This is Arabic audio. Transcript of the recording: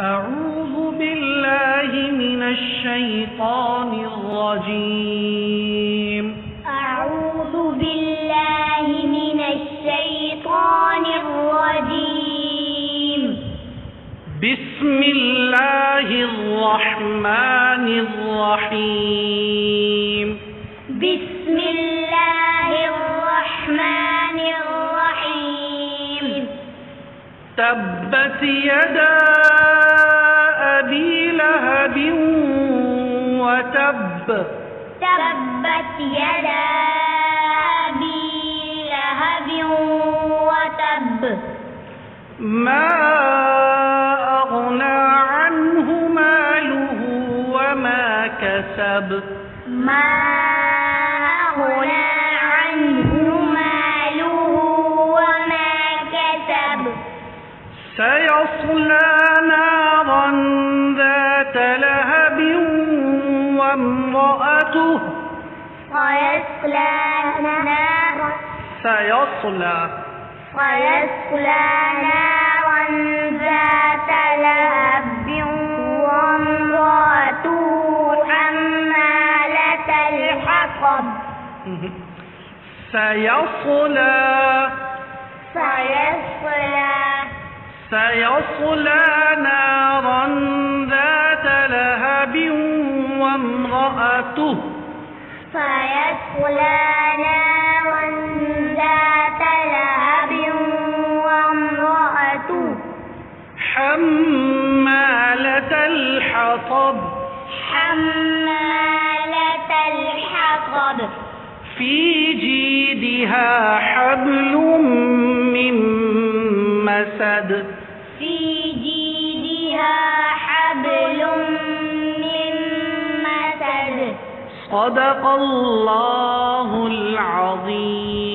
أعوذ بالله من الشيطان الرجيم. أعوذ بالله من الشيطان الرجيم. بسم الله الرحمن الرحيم. بسم الله الرحمن الرحيم. تبت يدا أبي لهب وتب. تبت يدا أبي لهب وتب. ما أغنى عنه ماله وما كسب. ما أغنى عنه ماله وما كسب. سيصلى نارا ذات لهب وامرأته. سيصلى نارا ذات لهب وامرأته حمالة الحطب. سيصلى نارا ذات لهب وامرأته. حمالة الحطب. في جيدها حبل من مسد. صدق الله العظيم.